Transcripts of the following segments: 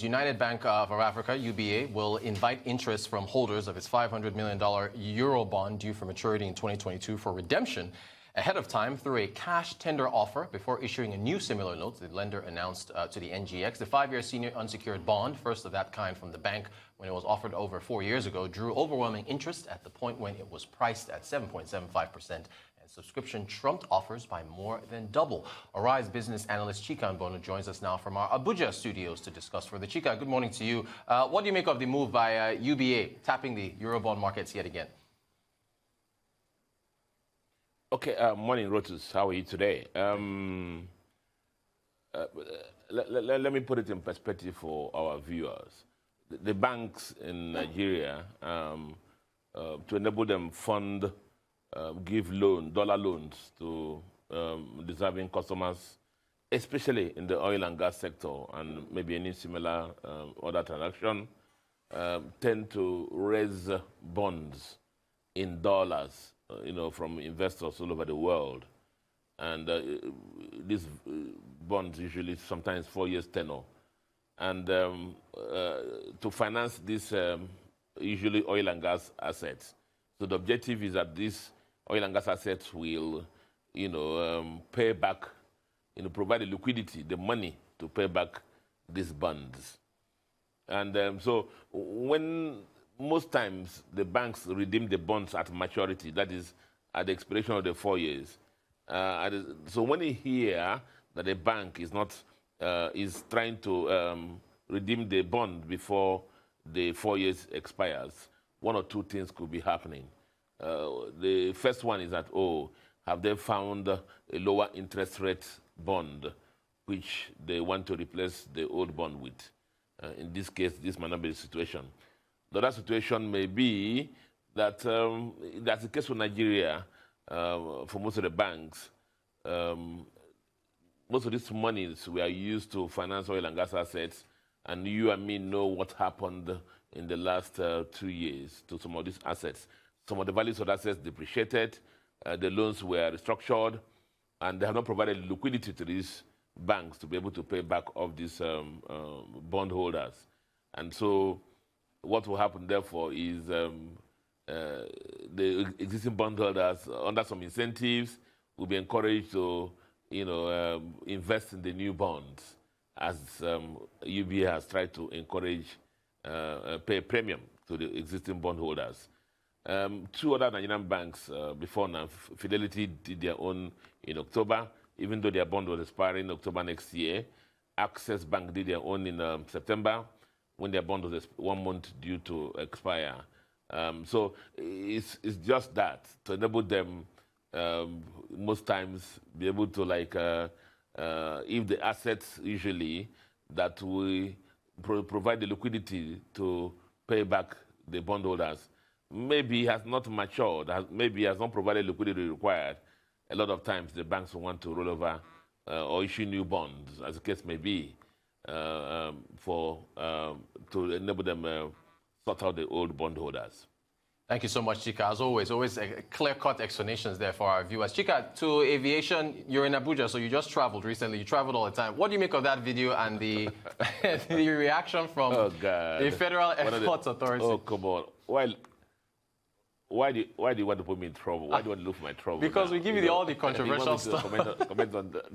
United Bank of Africa, UBA, will invite interest from holders of its $500 million Euro bond due for maturity in 2022 for redemption ahead of time through a cash tender offer before issuing a new similar note. The lender announced to the NGX. The 5-year senior unsecured bond, first of that kind from the bank when it was offered over 4 years ago, drew overwhelming interest at the point when it was priced at 7.75%. Subscription trumped offers by more than double. Arise business analyst Chika Mbono joins us now from our Abuja studios to discuss further. Chika, good morning to you. What do you make of the move by UBA tapping the Eurobond markets yet again? Okay, morning, Rotus. How are you today? Let me put it in perspective for our viewers. The banks in Nigeria, to enable them fund give dollar loans to deserving customers, especially in the oil and gas sector and maybe any similar other transaction, tend to raise bonds in dollars, from investors all over the world. And these bonds usually sometimes 4 years tenor. And to finance these usually oil and gas assets. So the objective is that these oil and gas assets will, pay back, provide the liquidity, the money to pay back these bonds. And so when most times the banks redeem the bonds at maturity, that is at the expiration of the 4 years. So when you hear that a bank is not is trying to redeem the bond before the 4 years expires, one or two things could be happening. The first one is that, have they found a lower interest rate bond which they want to replace the old bond with? In this case, this might not be the situation. The other situation may be that that's the case for Nigeria, for most of the banks. Most of these monies were used to finance oil and gas assets, and you and me know what happened in the last 2 years to some of these assets. Some of the values of assets depreciated, the loans were restructured, and they have not provided liquidity to these banks to be able to pay back off these bondholders. And so what will happen, therefore, is the existing bondholders, under some incentives, will be encouraged to invest in the new bonds, as UBA has tried to encourage pay a premium to the existing bondholders. Two other Nigerian banks before now, Fidelity did their own in October, even though their bond was expiring in October next year. Access Bank did their own in September, when their bond was 1 month due to expire. So it's just that, to enable them most times be able to, if the assets usually that we provide the liquidity to pay back the bondholders, maybe has not matured, maybe has not provided liquidity required. A lot of times the banks will want to roll over or issue new bonds, as the case may be, to enable them sort out the old bondholders. Thank you so much, Chika. As always clear-cut explanations there for our viewers. Chika, to aviation, you're in Abuja, so you just traveled recently. You traveled all the time. What do you make of that video and the the reaction from the Federal Airports Authority? Oh, come on. Why do you want to put me in trouble? Why do you want to look for my trouble? Because we give you all the controversial stuff. Comment on that.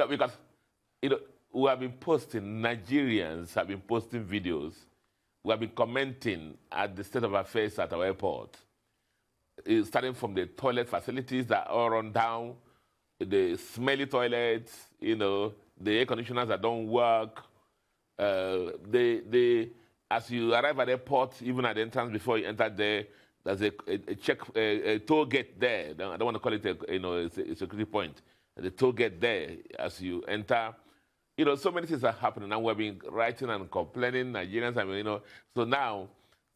Because we have been posting, Nigerians have been posting videos. We have been commenting at the state of affairs at our airport, starting from the toilet facilities that are run down, the smelly toilets, the air conditioners that don't work. As you arrive at the airport, even at the entrance before you enter there, there's a toll gate there. I don't want to call it a security point. The toll gate there as you enter. So many things are happening, and we've been writing and complaining, Nigerians. So now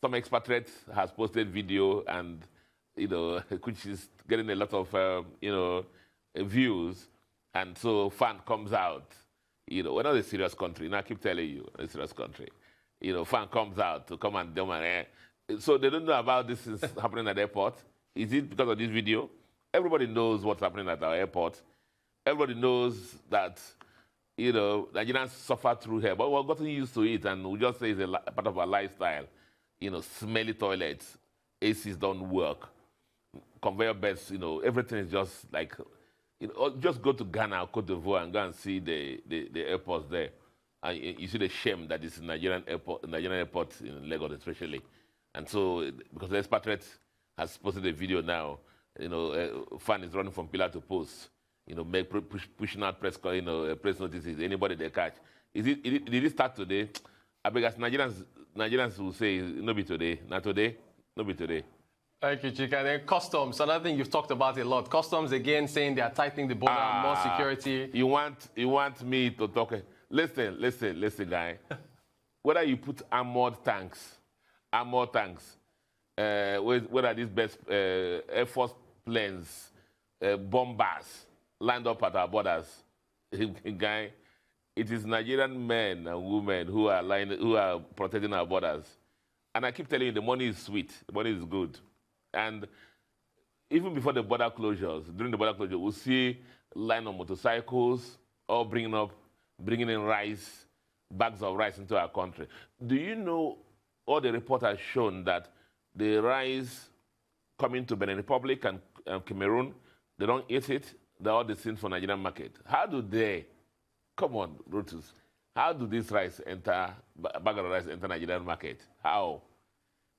some expatriate has posted video, and which is getting a lot of views, and so fan comes out. We're not a serious country. I keep telling you, a serious country. Fan comes out to come and demand. So they don't know about this is happening at the airport. Is it because of this video? Everybody knows what's happening at our airport. Everybody knows that You know, Nigerians suffer through here, but we've gotten used to it, and we just say it's a part of our lifestyle. You know, smelly toilets, ACs don't work, conveyor belts, you know, everything is just like, you know, just go to Ghana or Cote d'Ivoire and go and see the airports there. And you see the shame that is in Nigerian airports in Lagos especially. And so, because the expatriate has posted a video now, you know, fan is running from pillar to post, you know, pushing out press notices, anybody they catch. Did it start today? I beg as Nigerians will say, no be today, not today, no be today. Thank you, Chika. Then customs, another thing you've talked about a lot. Customs, again, saying they are tightening the border, more security. You want me to talk? Listen, guy. Whether you put armored tanks, whether these best Air Force planes, bombers lined up at our borders, guy, it is Nigerian men and women who are protecting our borders. And I keep telling you, the money is sweet, the money is good. And even before the border closures, during the border closure, we'll see line of motorcycles all bringing in rice, bags of rice into our country. Do you know, all the report has shown that the rice coming to Benin Republic and Cameroon, they don't eat it, they're all destined for Nigerian market. How do they, come on, Brutus, how do this rice enter, bag of rice enter Nigerian market? How?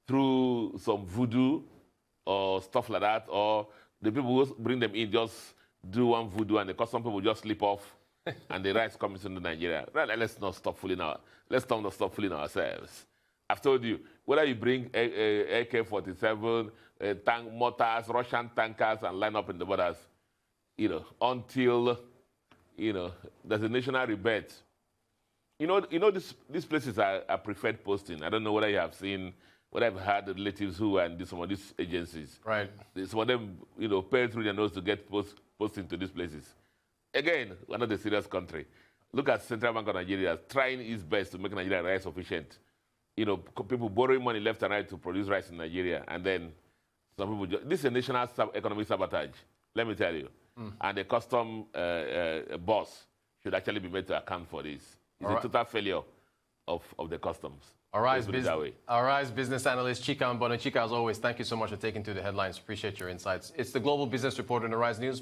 Through some voodoo or stuff like that, or the people who bring them in just do one voodoo and the custom people just slip off and the rice comes into Nigeria. Right, let's not stop fooling ourselves. I've told you, whether you bring AK-47, tank mortars, Russian tankers and line up in the borders, you know, until, you know, there's a national rebate. You know, these places are preferred posting. I don't know whether you have seen, whether I've had relatives who are in some of these agencies. Right. Some of them, you know, pay through their nose to get posting to these places. Again, we're not a serious country. Look at Central Bank of Nigeria trying its best to make Nigeria rice sufficient. You know, people borrowing money left and right to produce rice in Nigeria, and then some people this is a national economic sabotage, let me tell you. And the custom boss should actually be made to account for this. It's a total failure of the customs. All right, business analyst Chika Mbono. Chika, as always, thank you so much for taking to the headlines. Appreciate your insights. It's the Global Business Report on the Rise News.